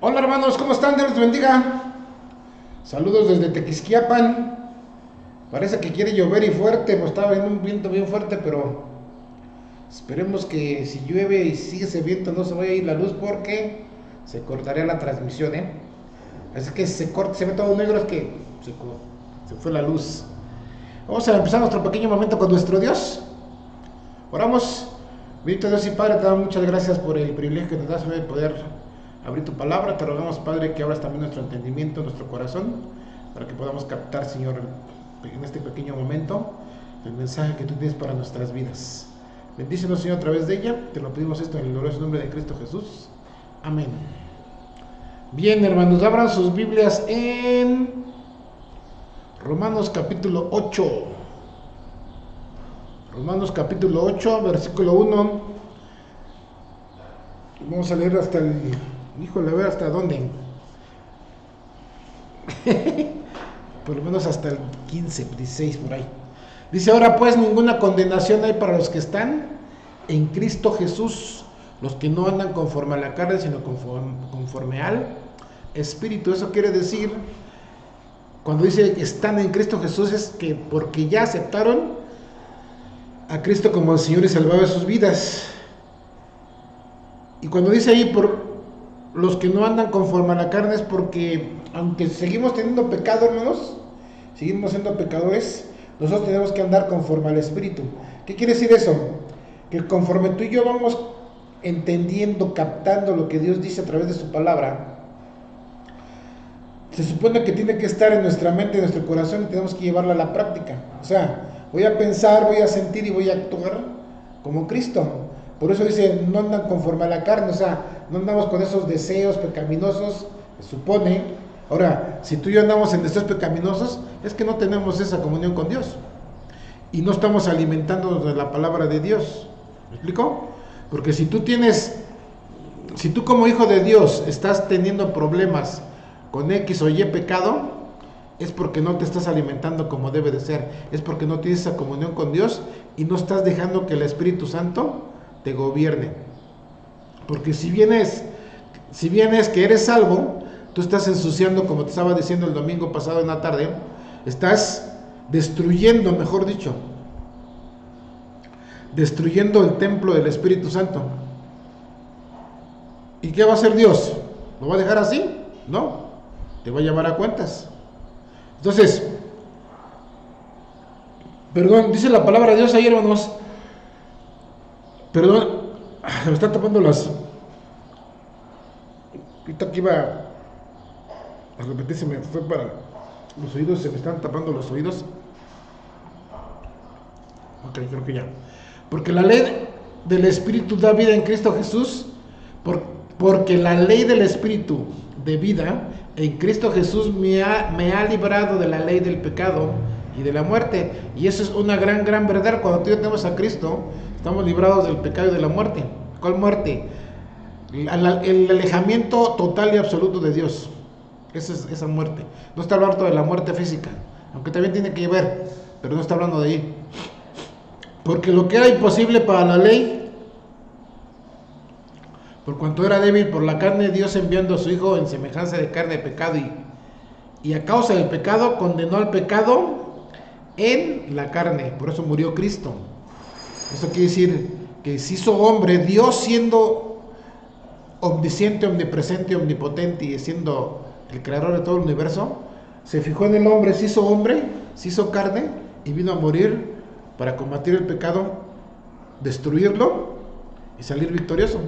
Hola hermanos, ¿cómo están? Dios les bendiga. Saludos desde Tequisquiapan. Parece que quiere llover y fuerte, pues estaba en un viento bien fuerte, pero esperemos que si llueve y sigue ese viento no se vaya a ir la luz porque se cortaría la transmisión, ¿eh? Así que si se corta, se ve todo negro, es que se fue la luz. Vamos a empezar nuestro pequeño momento con nuestro Dios. Oramos. Bendito Dios y Padre, te damos muchas gracias por el privilegio que nos das de poder abrir tu palabra. Te rogamos, Padre, que abras también nuestro entendimiento, nuestro corazón, para que podamos captar, Señor, en este pequeño momento, el mensaje que tú tienes para nuestras vidas. Bendícenos, Señor, a través de ella. Te lo pedimos esto en el glorioso nombre de Cristo Jesús. Amén. Bien, hermanos, abran sus Biblias en Romanos capítulo 8. Romanos capítulo 8, versículo 1. Vamos a leer hasta el... Híjole, a ver hasta dónde. Por lo menos hasta el 15, 16 por ahí. Dice, ahora pues ninguna condenación hay para los que están en Cristo Jesús, los que no andan conforme a la carne, sino conforme al Espíritu. Eso quiere decir, cuando dice que están en Cristo Jesús, es que porque ya aceptaron a Cristo como el Señor y Salvador de sus vidas. Y cuando dice ahí por los que no andan conforme a la carne, es porque aunque seguimos teniendo pecado, hermanos, seguimos siendo pecadores, nosotros tenemos que andar conforme al Espíritu. ¿Qué quiere decir eso? Que conforme tú y yo vamos entendiendo, captando lo que Dios dice a través de su palabra, se supone que tiene que estar en nuestra mente, en nuestro corazón, y tenemos que llevarla a la práctica. O sea, voy a pensar, voy a sentir y voy a actuar como Cristo. Por eso dice, no andan conforme a la carne, o sea, no andamos con esos deseos pecaminosos, se supone. Ahora, si tú y yo andamos en deseos pecaminosos, es que no tenemos esa comunión con Dios. Y no estamos alimentándonos de la palabra de Dios. ¿Me explico? Porque si tú como hijo de Dios estás teniendo problemas con X o Y pecado, es porque no te estás alimentando como debe de ser. Es porque no tienes esa comunión con Dios y no estás dejando que el Espíritu Santo te gobierne. Porque si bien es que eres salvo, tú estás ensuciando, como te estaba diciendo el domingo pasado en la tarde, estás destruyendo, mejor dicho, destruyendo el templo del Espíritu Santo. ¿Y qué va a hacer Dios? ¿Lo va a dejar así? No, te va a llamar a cuentas. Entonces, perdón, dice la palabra de Dios ahí, hermanos. Perdón, se me están tapando las... Ahorita que iba a repetir, se me fue para los oídos, se me están tapando los oídos. Ok, creo que ya. Porque la ley del Espíritu da vida en Cristo Jesús, porque la ley del Espíritu de vida en Cristo Jesús me ha librado de la ley del pecado y de la muerte. Y eso es una gran verdad. Cuando tú y yo tenemos a Cristo, estamos librados del pecado y de la muerte. ¿Cuál muerte? El alejamiento total y absoluto de Dios. Esa es esa muerte. No está hablando de la muerte física, aunque también tiene que ver, pero no está hablando de ahí. Porque lo que era imposible para la ley, por cuanto era débil por la carne, Dios enviando a su Hijo en semejanza de carne de pecado y a causa del pecado condenó al pecado en la carne. Por eso murió Cristo. Eso quiere decir que se hizo hombre, Dios siendo omnisciente, omnipresente, omnipotente y siendo el creador de todo el universo, se fijó en el hombre, se hizo carne y vino a morir para combatir el pecado, destruirlo y salir victorioso.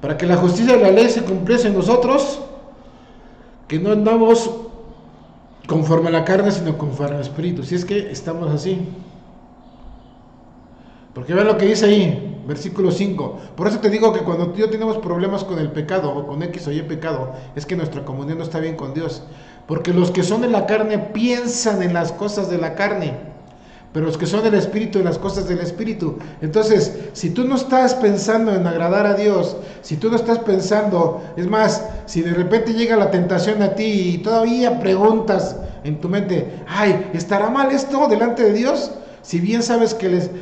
Para que la justicia de la ley se cumpliese en nosotros, que no andamos conforme a la carne, sino conforme al Espíritu. Si es que estamos así. Porque vean lo que dice ahí, versículo 5. Por eso te digo que cuando tú y yo tenemos problemas con el pecado, o con X o Y pecado, es que nuestra comunión no está bien con Dios. Porque los que son de la carne piensan en las cosas de la carne, pero los que son del Espíritu en las cosas del Espíritu. Entonces, si tú no estás pensando en agradar a Dios, si tú no estás pensando, es más, si de repente llega la tentación a ti y todavía preguntas en tu mente, ay, ¿estará mal esto delante de Dios? Si bien sabes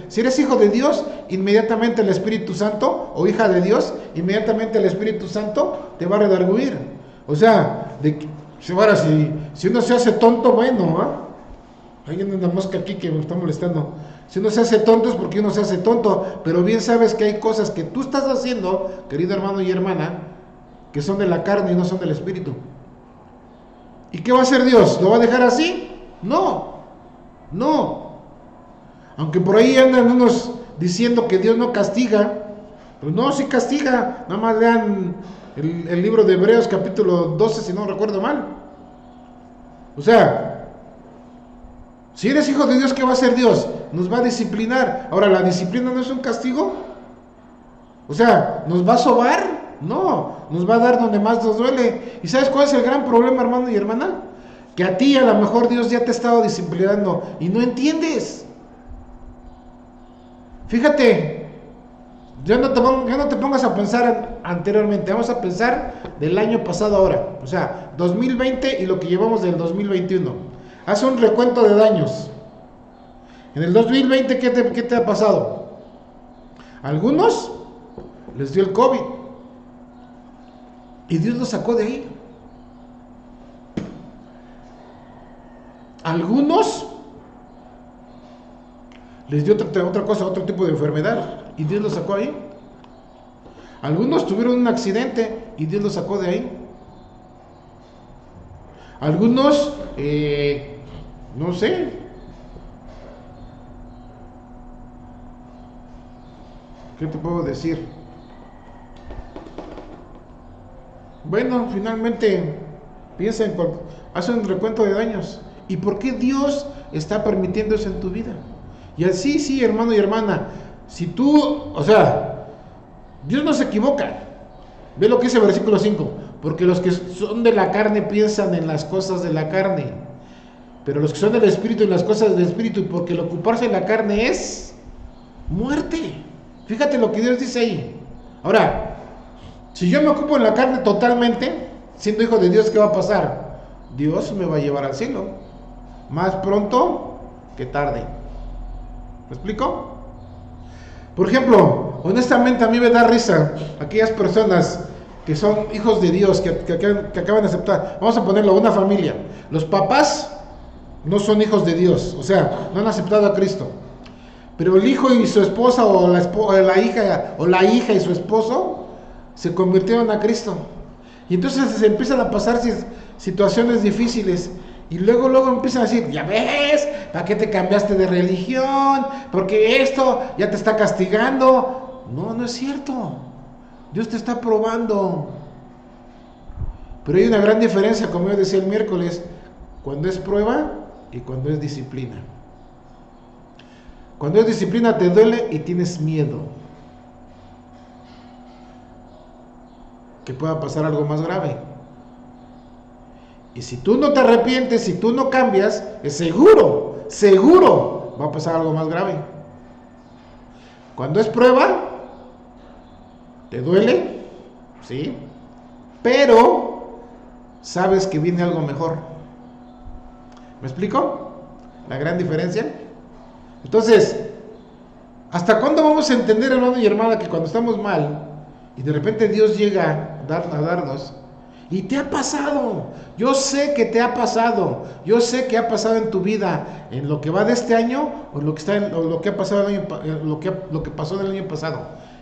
si eres hijo de Dios, inmediatamente el Espíritu Santo, o hija de Dios, inmediatamente el Espíritu Santo te va a redarguir. O sea, ahora si uno se hace tonto, bueno, hay una mosca aquí que me está molestando. Si uno se hace tonto es porque uno se hace tonto, pero bien sabes que hay cosas que tú estás haciendo, querido hermano y hermana, que son de la carne y no son del Espíritu. ¿Y qué va a hacer Dios? ¿Lo va a dejar así? No. Aunque por ahí andan unos diciendo que Dios no castiga, pues no, sí castiga. Nada más lean el libro de Hebreos capítulo 12, si no recuerdo mal. O sea, si eres hijo de Dios, ¿qué va a hacer Dios? Nos va a disciplinar. Ahora, ¿la disciplina no es un castigo? O sea, ¿nos va a sobar? No, nos va a dar donde más nos duele. ¿Y sabes cuál es el gran problema, hermano y hermana? Que a ti a lo mejor Dios ya te ha estado disciplinando y no entiendes. Fíjate, ya no te pongas a pensar anteriormente, vamos a pensar del año pasado ahora, o sea, 2020 y lo que llevamos del 2021. Haz un recuento de daños. En el 2020, ¿qué te ha pasado? A algunos les dio el COVID y Dios los sacó de ahí. A algunos les dio otra cosa, otro tipo de enfermedad y Dios los sacó ahí. Algunos tuvieron un accidente y Dios los sacó de ahí. Algunos, no sé, ¿qué te puedo decir? Bueno, finalmente piensa haz un recuento de daños. ¿Y por qué Dios está permitiendo eso en tu vida? Y así, sí, hermano y hermana, si tú, o sea, Dios no se equivoca. Ve lo que dice el versículo 5. Porque los que son de la carne piensan en las cosas de la carne, pero los que son del Espíritu en las cosas del Espíritu, porque el ocuparse de la carne es muerte. Fíjate lo que Dios dice ahí. Ahora, si yo me ocupo en la carne totalmente, siendo hijo de Dios, ¿qué va a pasar? Dios me va a llevar al cielo, más pronto que tarde. ¿Me explico? Por ejemplo, honestamente a mí me da risa aquellas personas que son hijos de Dios, que acaban de aceptar. Vamos a ponerlo, una familia. Los papás no son hijos de Dios, o sea, no han aceptado a Cristo. Pero el hijo y su esposa, o la hija y su esposo se convirtieron a Cristo. Y entonces se empiezan a pasar situaciones difíciles. Y luego empiezan a decir, ya ves, ¿para qué te cambiaste de religión? Porque esto ya te está castigando. No es cierto. Dios te está probando. Pero hay una gran diferencia, como yo decía el miércoles, cuando es prueba y cuando es disciplina. Cuando es disciplina te duele y tienes miedo que pueda pasar algo más grave. Y si tú no te arrepientes, si tú no cambias, es seguro va a pasar algo más grave. Cuando es prueba, te duele, ¿sí? Pero sabes que viene algo mejor. ¿Me explico? La gran diferencia. Entonces, ¿hasta cuándo vamos a entender, hermano y hermana, que cuando estamos mal y de repente Dios llega a darnos? Y te ha pasado, yo sé que te ha pasado, yo sé que ha pasado en tu vida, en lo que va de este año, o lo que ha pasado lo que pasó del año pasado.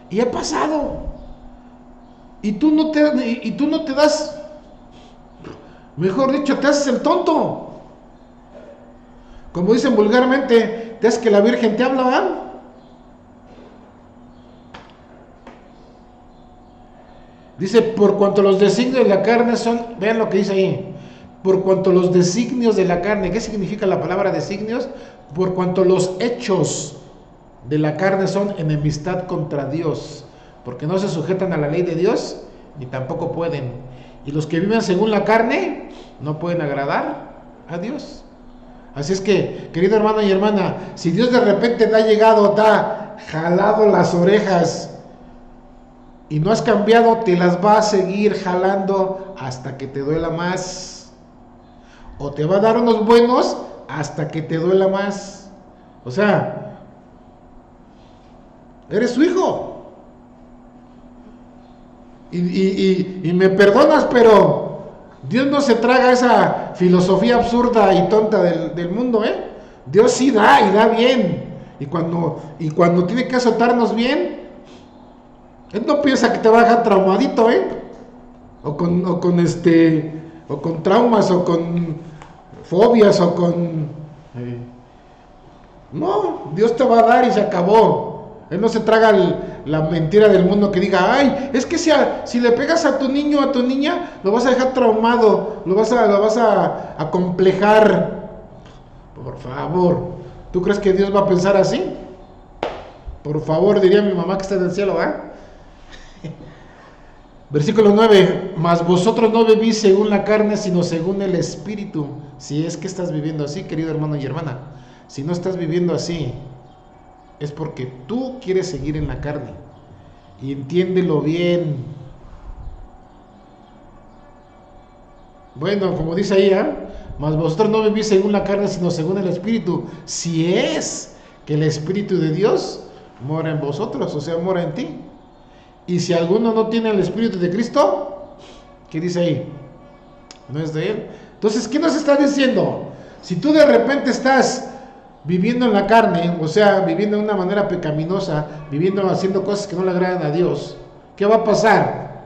Y ha pasado. Y tú no te das, mejor dicho, te haces el tonto. Como dicen vulgarmente, te haces que la Virgen te habla, ¿verdad? Dice, por cuanto los designios de la carne son, vean lo que dice ahí, por cuanto los designios de la carne, ¿qué significa la palabra designios? Por cuanto los hechos de la carne son enemistad contra Dios, porque no se sujetan a la ley de Dios, ni tampoco pueden. Y los que viven según la carne, no pueden agradar a Dios. Así es que, querido hermano y hermana, si Dios de repente te ha llegado, te ha jalado las orejas, y no has cambiado, te las va a seguir jalando hasta que te duela más. O te va a dar unos buenos hasta que te duela más. O sea, eres su hijo. Y me perdonas, pero Dios no se traga esa filosofía absurda y tonta del mundo, ¿eh? Dios sí da y da bien. Y cuando tiene que azotarnos bien, Él no piensa que te va a dejar traumadito, ¿eh? O con traumas, o con fobias, o con... No, Dios te va a dar y se acabó. Él no se traga la mentira del mundo que diga, ay, es que si le pegas a tu niño o a tu niña, lo vas a dejar traumado, lo vas a acomplejar. Por favor, ¿tú crees que Dios va a pensar así? Por favor, diría mi mamá que está en el cielo, ¿eh? Versículo 9, mas vosotros no vivís según la carne, sino según el Espíritu. Si es que estás viviendo así, querido hermano y hermana. Si no estás viviendo así, es porque tú quieres seguir en la carne. Y entiéndelo bien. Bueno, como dice ahí, mas vosotros no vivís según la carne, sino según el Espíritu. Si es que el Espíritu de Dios mora en vosotros, o sea, mora en ti. Y si alguno no tiene el Espíritu de Cristo, ¿qué dice ahí? No es de Él. Entonces, ¿qué nos está diciendo? Si tú de repente estás viviendo en la carne, o sea, viviendo de una manera pecaminosa, haciendo cosas que no le agradan a Dios, ¿qué va a pasar?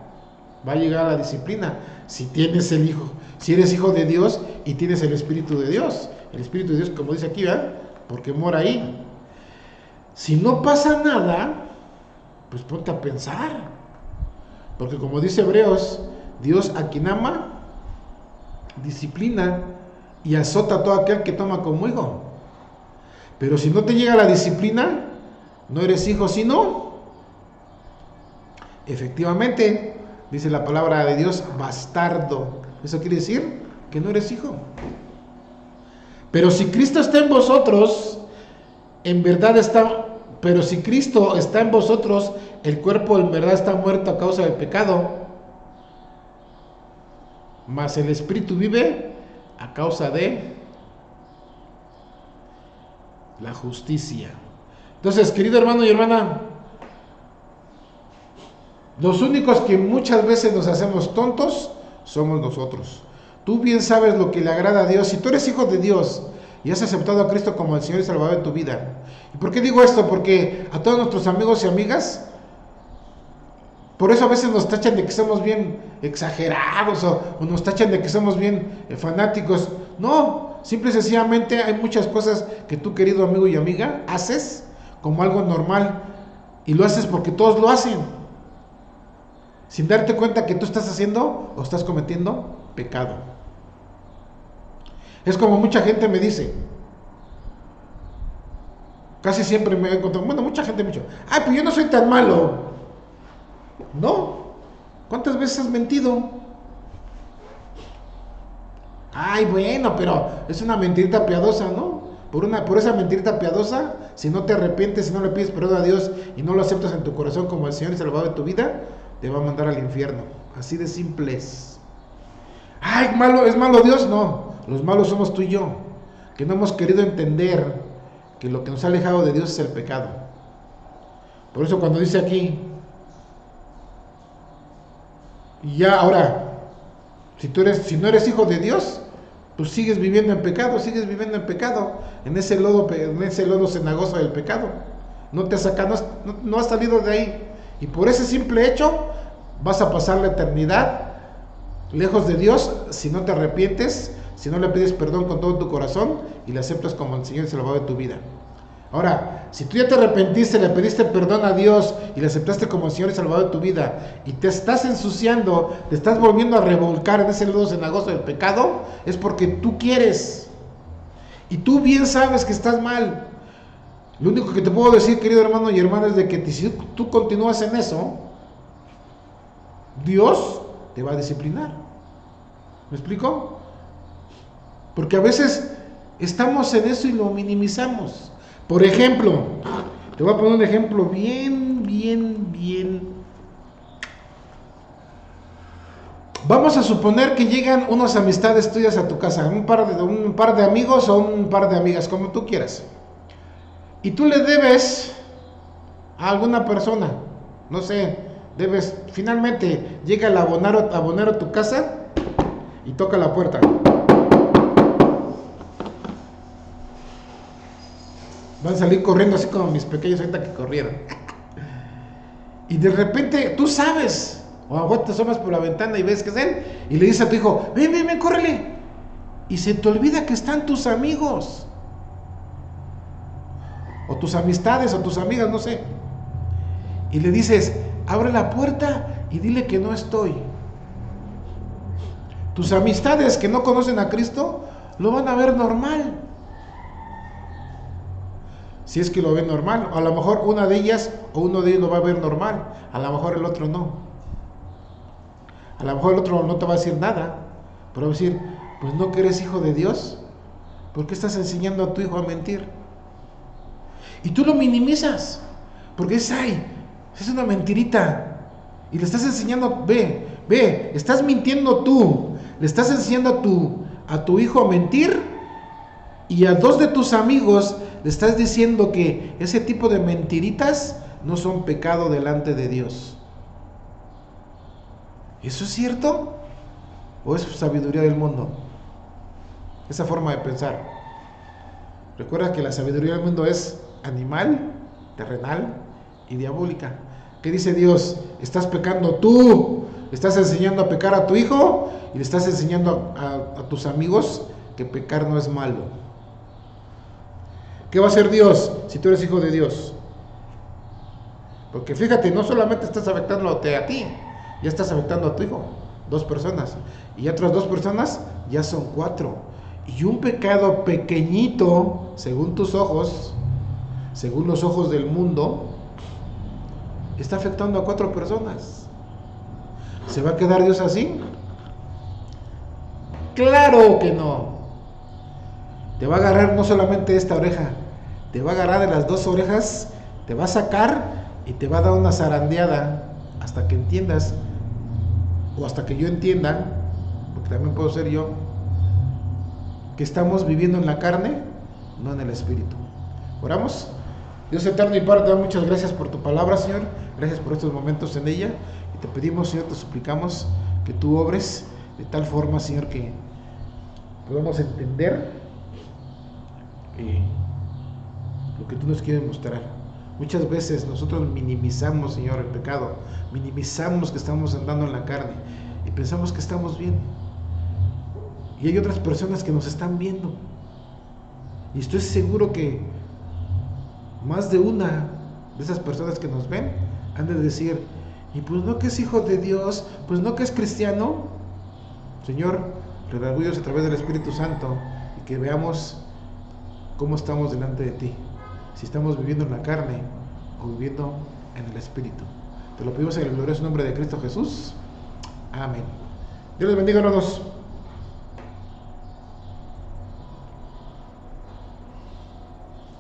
Va a llegar la disciplina. Si eres hijo de Dios y tienes el Espíritu de Dios. El Espíritu de Dios, como dice aquí, ¿verdad? Porque mora ahí. Si no pasa nada, pues ponte a pensar, porque como dice Hebreos, Dios a quien ama, disciplina y azota a todo aquel que toma como hijo. Pero si no te llega la disciplina, no eres hijo, sino, efectivamente, dice la palabra de Dios, bastardo. Eso quiere decir que no eres hijo. Pero si Cristo está en vosotros, en verdad pero si Cristo está en vosotros, el cuerpo en verdad está muerto a causa del pecado, mas el Espíritu vive a causa de la justicia. Entonces, querido hermano y hermana, los únicos que muchas veces nos hacemos tontos somos nosotros. Tú bien sabes lo que le agrada a Dios. Si tú eres hijo de Dios y has aceptado a Cristo como el Señor y Salvador de tu vida. ¿Y por qué digo esto? Porque a todos nuestros amigos y amigas, por eso a veces nos tachan de que somos bien exagerados o nos tachan de que somos bien fanáticos. No, simple y sencillamente hay muchas cosas que tú, querido amigo y amiga, haces como algo normal y lo haces porque todos lo hacen, sin darte cuenta que tú estás haciendo o estás cometiendo pecado. Es como mucha gente me dice, casi siempre me he encontrado, bueno, mucha gente me dice, ay, pues yo no soy tan malo. No, ¿cuántas veces has mentido? Ay, bueno, pero es una mentirita piadosa, ¿no? Por esa mentirita piadosa, si no te arrepientes, si no le pides perdón a Dios y no lo aceptas en tu corazón como el Señor y Salvador de tu vida, te va a mandar al infierno. Así de simple es. Ay, ¿es malo Dios? No, los malos somos tú y yo, que no hemos querido entender que lo que nos ha alejado de Dios es el pecado. Por eso cuando dice aquí, y ya ahora, si no eres hijo de Dios, pues sigues viviendo en pecado, en ese lodo cenagoso del pecado. No te sacas, no has salido de ahí. Y por ese simple hecho, vas a pasar la eternidad lejos de Dios si no te arrepientes, si no le pides perdón con todo tu corazón y le aceptas como el Señor y Salvador de tu vida. Ahora, si tú ya te arrepentiste, le pediste perdón a Dios y le aceptaste como el Señor y Salvador de tu vida y te estás ensuciando, te estás volviendo a revolcar en ese lodo cenagoso del pecado, es porque tú quieres y tú bien sabes que estás mal. Lo único que te puedo decir, querido hermano y hermana, es de que si tú continúas en eso, Dios te va a disciplinar. ¿Me explico? Porque a veces estamos en eso y lo minimizamos. Por ejemplo, te voy a poner un ejemplo bien. Vamos a suponer que llegan unas amistades tuyas a tu casa, un par de amigos o un par de amigas, como tú quieras. y tú le debes a alguna persona, no sé, debes, finalmente llega el abonero a tu casa y toca la puerta. Van a salir corriendo así como mis pequeños ahorita que corrieron. Y de repente tú sabes, o a lo mejor te asomas por la ventana y ves que es él, y le dices a tu hijo, ven, córrele. Y se te olvida que están tus amigos, o tus amistades, o tus amigas, no sé. Y le dices, abre la puerta y dile que no estoy. Tus amistades que no conocen a Cristo lo van a ver normal. Si es que lo ven normal, a lo mejor una de ellas o uno de ellos lo va a ver normal, a lo mejor el otro no. A lo mejor el otro no te va a decir nada, pero va a decir, pues no que eres hijo de Dios, ¿por qué estás enseñando a tu hijo a mentir? Y tú lo minimizas, porque dices, ay, es una mentirita, y le estás enseñando, ve, estás mintiendo tú, le estás enseñando a tu hijo a mentir, y a dos de tus amigos le estás diciendo que ese tipo de mentiritas no son pecado delante de Dios. ¿Eso es cierto? ¿O es sabiduría del mundo? Esa forma de pensar. Recuerda que la sabiduría del mundo es animal, terrenal y diabólica. ¿Qué dice Dios? Estás pecando tú. Estás enseñando a pecar a tu hijo y le estás enseñando a tus amigos que pecar no es malo. ¿Qué va a hacer Dios si tú eres hijo de Dios? Porque fíjate, no solamente estás afectándote a ti, ya estás afectando a tu hijo, 2 personas, y otras 2 personas ya son 4. Y un pecado pequeñito, según tus ojos, según los ojos del mundo, está afectando a 4 personas. ¿Se va a quedar Dios así? Claro que no. Te va a agarrar no solamente esta oreja, te va a agarrar de las 2 orejas, te va a sacar y te va a dar una zarandeada hasta que entiendas, o hasta que yo entienda, porque también puedo ser yo, que estamos viviendo en la carne, no en el espíritu. Oramos. Dios eterno y Padre, te doy muchas gracias por tu palabra, Señor. Gracias por estos momentos en ella. Y te pedimos, Señor, te suplicamos que tú obres de tal forma, Señor, que podamos entender lo que tú nos quieres mostrar. Muchas veces nosotros minimizamos, Señor, el pecado, minimizamos que estamos andando en la carne y pensamos que estamos bien. Y hay otras personas que nos están viendo. Y estoy seguro que más de una de esas personas que nos ven han de decir, y pues no que es hijo de Dios, pues no que es cristiano. Señor, redargúyenos a través del Espíritu Santo y que veamos cómo estamos delante de ti, si estamos viviendo en la carne o viviendo en el Espíritu. Te lo pedimos en el glorioso nombre de Cristo Jesús. Amén. Dios les bendiga, hermanos.